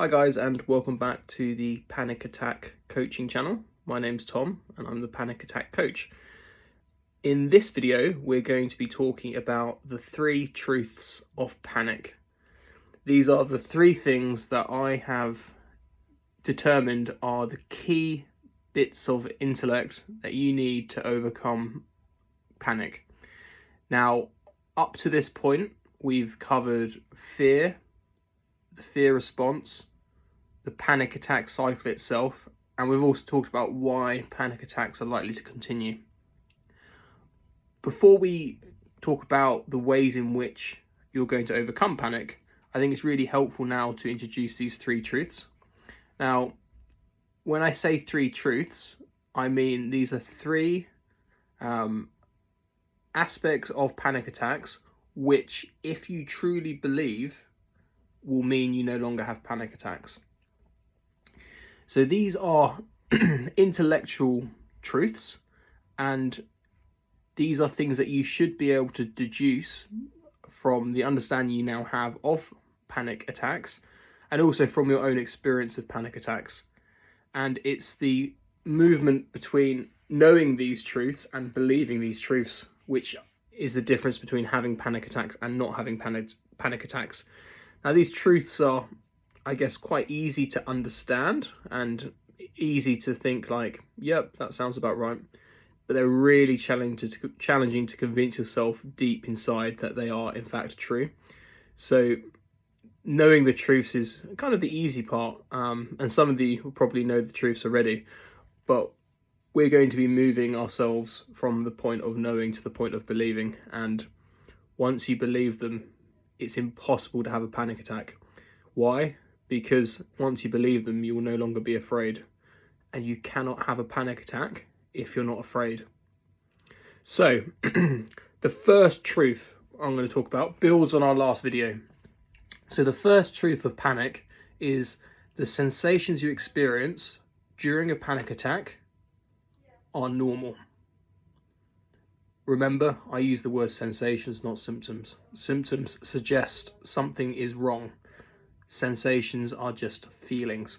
Hi guys, and welcome back to the Panic Attack coaching channel. My name's Tom and I'm the Panic Attack coach. In this video, we're going to be talking about the 3 truths of panic. These are the 3 things that I have determined are the key bits of intellect that you need to overcome panic. Now, up to this point, we've covered fear, the fear response, the panic attack cycle itself, and we've also talked about why panic attacks are likely to continue. Before we talk about the ways in which you're going to overcome panic, I think it's really helpful now to introduce these 3 truths. Now, when I say 3 truths, I mean these are 3 aspects of panic attacks which, if you truly believe, will mean you no longer have panic attacks. So these are intellectual truths, and these are things that you should be able to deduce from the understanding you now have of panic attacks, and also from your own experience of panic attacks. And it's the movement between knowing these truths and believing these truths, which is the difference between having panic attacks and not having panic attacks. Now, these truths are, I guess, quite easy to understand and easy to think like, yep, that sounds about right. But they're really challenging to convince yourself deep inside that they are in fact true. So knowing the truths is kind of the easy part. And some of you will probably know the truths already, but we're going to be moving ourselves from the point of knowing to the point of believing. And once you believe them, it's impossible to have a panic attack. Why? Because once you believe them, you will no longer be afraid. And you cannot have a panic attack if you're not afraid. So, the first truth I'm going to talk about builds on our last video. So the first truth of panic is the sensations you experience during a panic attack are normal. Remember, I use the word sensations, not symptoms. Symptoms suggest something is wrong. Sensations are just feelings.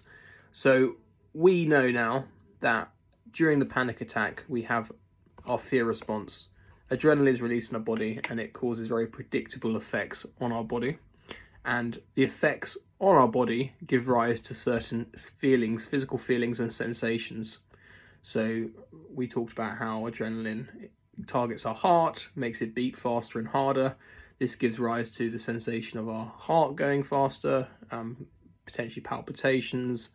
So we know now that during the panic attack, we have our fear response. Adrenaline is released in our body and it causes very predictable effects on our body. And the effects on our body give rise to certain feelings, physical feelings and sensations. So we talked about how adrenaline targets our heart, makes it beat faster and harder. This gives rise to the sensation of our heart going faster, potentially palpitations,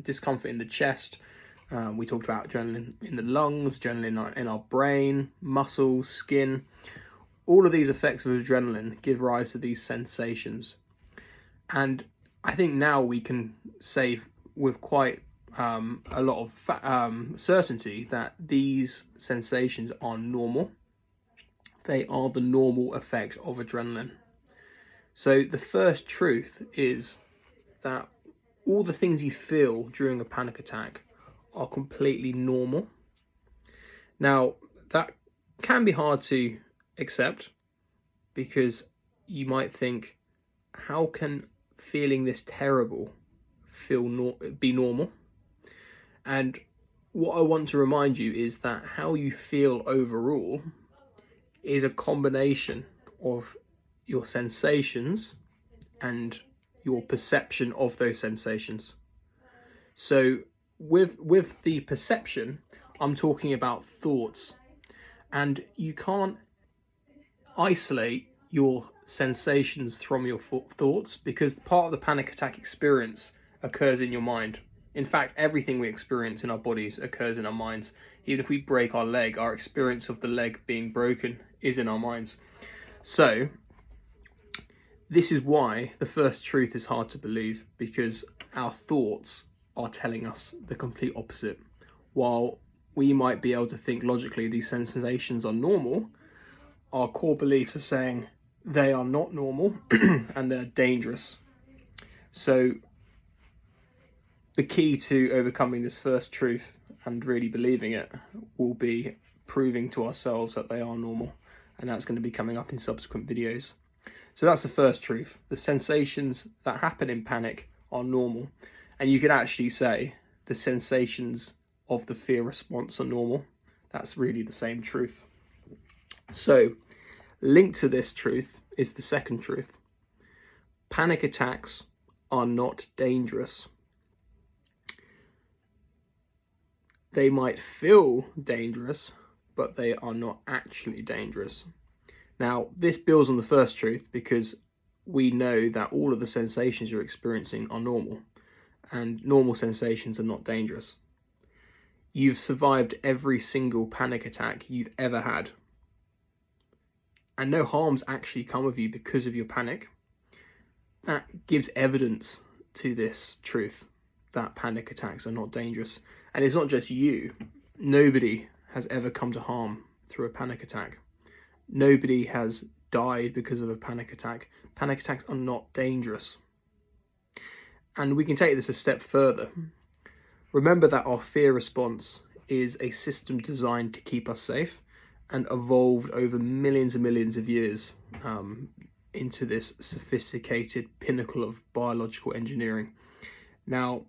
discomfort in the chest. We talked about adrenaline in the lungs, adrenaline in our brain, muscles, skin. All of these effects of adrenaline give rise to these sensations. And I think now we can say with quite a lot of certainty that these sensations are normal. They are the normal effect of adrenaline. So the first truth is that all the things you feel during a panic attack are completely normal. Now, that can be hard to accept because you might think, how can feeling this terrible be normal? And what I want to remind you is that how you feel overall is a combination of your sensations and your perception of those sensations. So with the perception, I'm talking about thoughts, and you can't isolate your sensations from your thoughts because part of the panic attack experience occurs in your mind. In fact, everything we experience in our bodies occurs in our minds. Even if we break our leg, our experience of the leg being broken is in our minds. So this is why the first truth is hard to believe, because our thoughts are telling us the complete opposite. While we might be able to think logically these sensations are normal, our core beliefs are saying they are not normal and they're dangerous. So the key to overcoming this first truth and really believing it will be proving to ourselves that they are normal. And that's going to be coming up in subsequent videos. So that's the first truth. The sensations that happen in panic are normal. And you could actually say the sensations of the fear response are normal. That's really the same truth. So, linked to this truth is the second truth. Panic attacks are not dangerous. They might feel dangerous, but they are not actually dangerous. Now, this builds on the first truth because we know that all of the sensations you're experiencing are normal, and normal sensations are not dangerous. You've survived every single panic attack you've ever had, and no harm's actually come of you because of your panic. That gives evidence to this truth that panic attacks are not dangerous. And it's not just you. Nobody has ever come to harm through a panic attack. Nobody has died because of a panic attack. Panic attacks are not dangerous. And we can take this a step further. Remember that our fear response is a system designed to keep us safe and evolved over millions and millions of years into this sophisticated pinnacle of biological engineering. Now,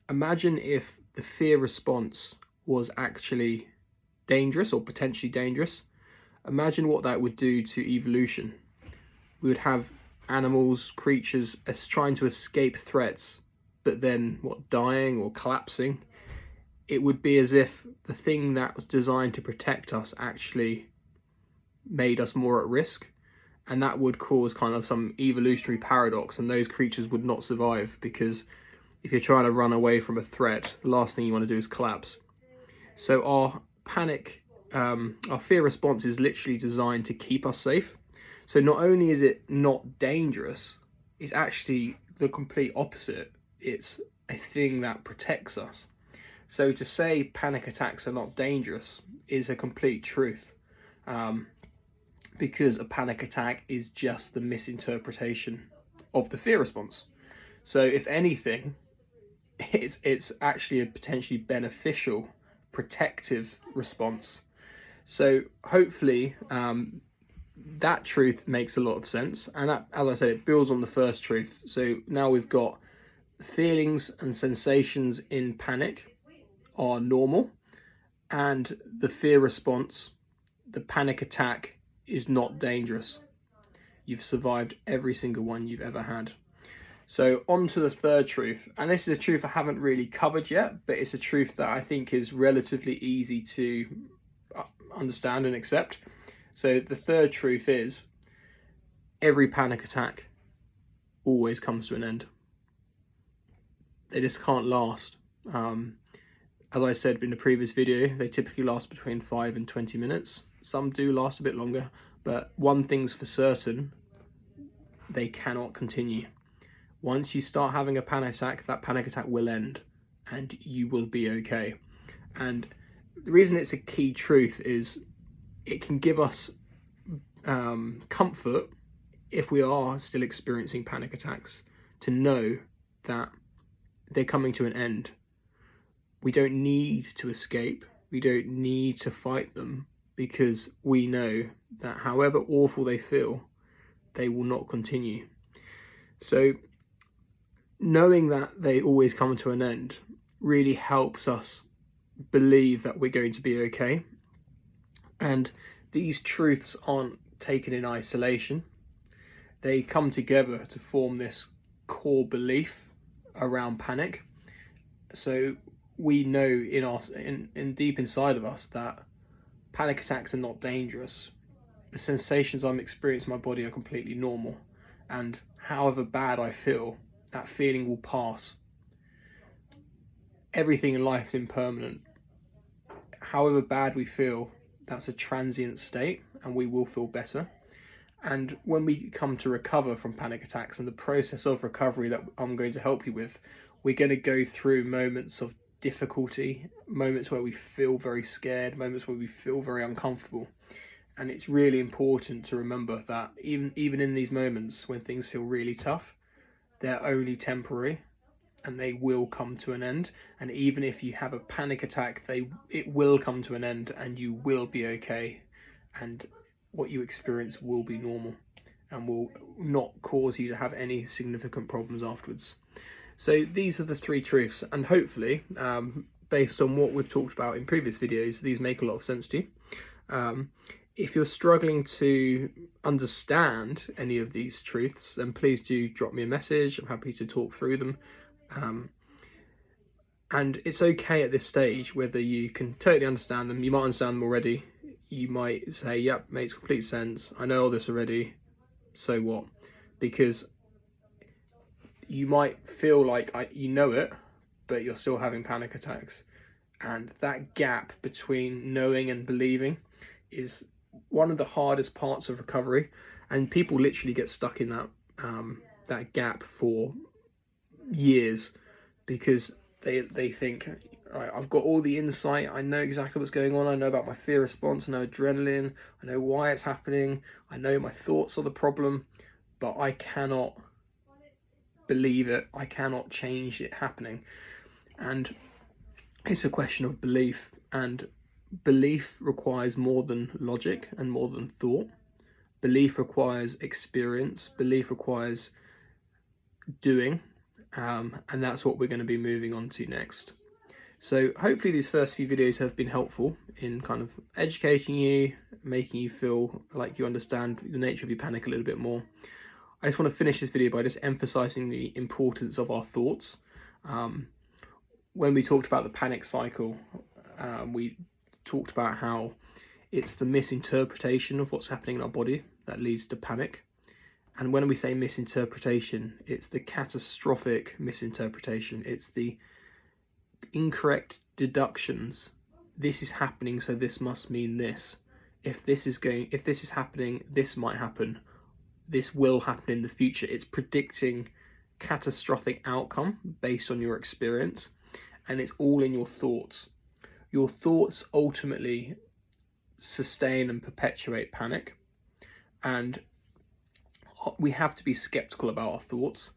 imagine if the fear response was actually dangerous or potentially dangerous. Imagine what that would do to evolution. We would have animals, creatures as trying to escape threats, but then dying or collapsing. It would be as if the thing that was designed to protect us actually made us more at risk, and that would cause kind of some evolutionary paradox, and those creatures would not survive because if you're trying to run away from a threat, the last thing you want to do is collapse. So our fear response is literally designed to keep us safe. So not only is it not dangerous, it's actually the complete opposite. It's a thing that protects us. So to say panic attacks are not dangerous is a complete truth, because a panic attack is just the misinterpretation of the fear response. So if anything, it's actually a potentially beneficial, protective response. So hopefully that truth makes a lot of sense, and that, as I said, it builds on the first truth. So now we've got feelings and sensations in panic are normal, and the fear response, the panic attack, is not dangerous. You've survived every single one you've ever had. So on to the third truth, and this is a truth I haven't really covered yet, but it's a truth that I think is relatively easy to understand and accept. So the third truth is every panic attack always comes to an end. They just can't last. As I said in the previous video, they typically last between 5 and 20 minutes. Some do last a bit longer, but one thing's for certain, they cannot continue. Once you start having a panic attack, that panic attack will end and you will be okay. And the reason it's a key truth is it can give us comfort if we are still experiencing panic attacks to know that they're coming to an end. We don't need to escape. We don't need to fight them because we know that however awful they feel, they will not continue. So knowing that they always come to an end really helps us believe that we're going to be okay. And these truths aren't taken in isolation. They come together to form this core belief around panic. So we know in deep inside of us that panic attacks are not dangerous. The sensations I'm experiencing in my body are completely normal. And however bad I feel, that feeling will pass. Everything in life is impermanent. However bad we feel, that's a transient state and we will feel better. And when we come to recover from panic attacks and the process of recovery that I'm going to help you with, we're going to go through moments of difficulty, moments where we feel very scared, moments where we feel very uncomfortable. And it's really important to remember that even in these moments when things feel really tough, they're only temporary and they will come to an end. And even if you have a panic attack, it will come to an end and you will be okay. And what you experience will be normal and will not cause you to have any significant problems afterwards. So these are the three truths, and hopefully, based on what we've talked about in previous videos, these make a lot of sense to you. If you're struggling to understand any of these truths, then please do drop me a message. I'm happy to talk through them. And it's okay at this stage whether you can totally understand them. You might understand them already. You might say, yep, makes complete sense. I know all this already. So what? Because you might feel like you know it, but you're still having panic attacks. And that gap between knowing and believing is one of the hardest parts of recovery. And people literally get stuck in that gap for years because they think, I've got all the insight, I know exactly what's going on, I know about my fear response, I know adrenaline, I know why it's happening, I know my thoughts are the problem, but I cannot believe it, I cannot change it happening. And it's a question of belief, and belief requires more than logic and more than thought. Belief requires experience, belief requires doing, and that's what we're going to be moving on to next. So hopefully these first few videos have been helpful in kind of educating you, making you feel like you understand the nature of your panic a little bit more. I just want to finish this video by just emphasizing the importance of our thoughts. When we talked about the panic cycle, we talked about how it's the misinterpretation of what's happening in our body that leads to panic. And when we say misinterpretation, it's the catastrophic misinterpretation. It's the incorrect deductions. This is happening, so this must mean this. If this is happening, this might happen. This will happen in the future. It's predicting catastrophic outcome based on your experience, and it's all in your thoughts. Your thoughts ultimately sustain and perpetuate panic, and we have to be skeptical about our thoughts.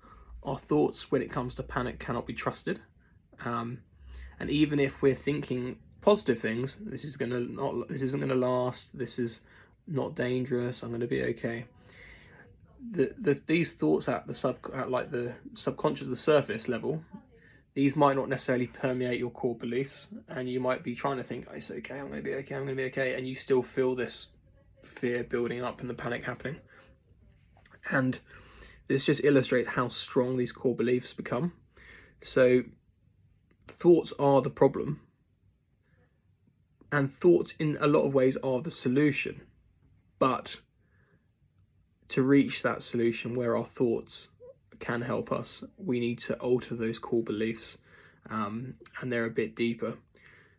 Our thoughts, when it comes to panic, cannot be trusted. And even if we're thinking positive things, this isn't going to last. This is not dangerous. I'm going to be okay. These thoughts at the subconscious, the surface level, these might not necessarily permeate your core beliefs, and you might be trying to think, it's okay, I'm going to be okay, I'm going to be okay, and you still feel this fear building up and the panic happening. And this just illustrates how strong these core beliefs become. So thoughts are the problem, and thoughts in a lot of ways are the solution. But to reach that solution where our thoughts can help us, we need to alter those core beliefs, and they're a bit deeper.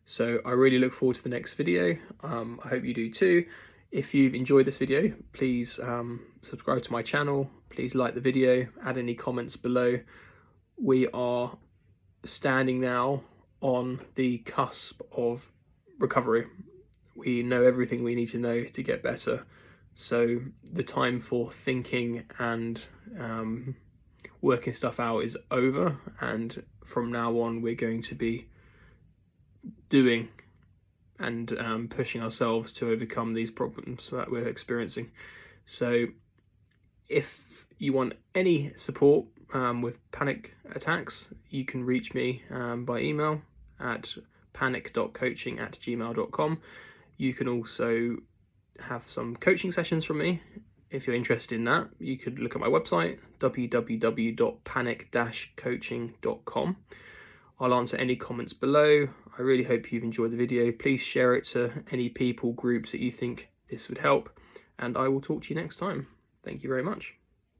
So I really look forward to the next video. I hope you do too. If you've enjoyed this video, please subscribe to my channel, please like the video, add any comments below. We are standing now on the cusp of recovery. We know everything we need to know to get better. So the time for thinking and working stuff out is over, and from now on we're going to be doing and pushing ourselves to overcome these problems that we're experiencing. So if you want any support with panic attacks, you can reach me by email at panic.coaching@gmail.com. You can also have some coaching sessions from me. If you're interested in that, you could look at my website, www.panic-coaching.com. I'll answer any comments below. I really hope you've enjoyed the video. Please share it to any people, groups that you think this would help, and I will talk to you next time. Thank you very much.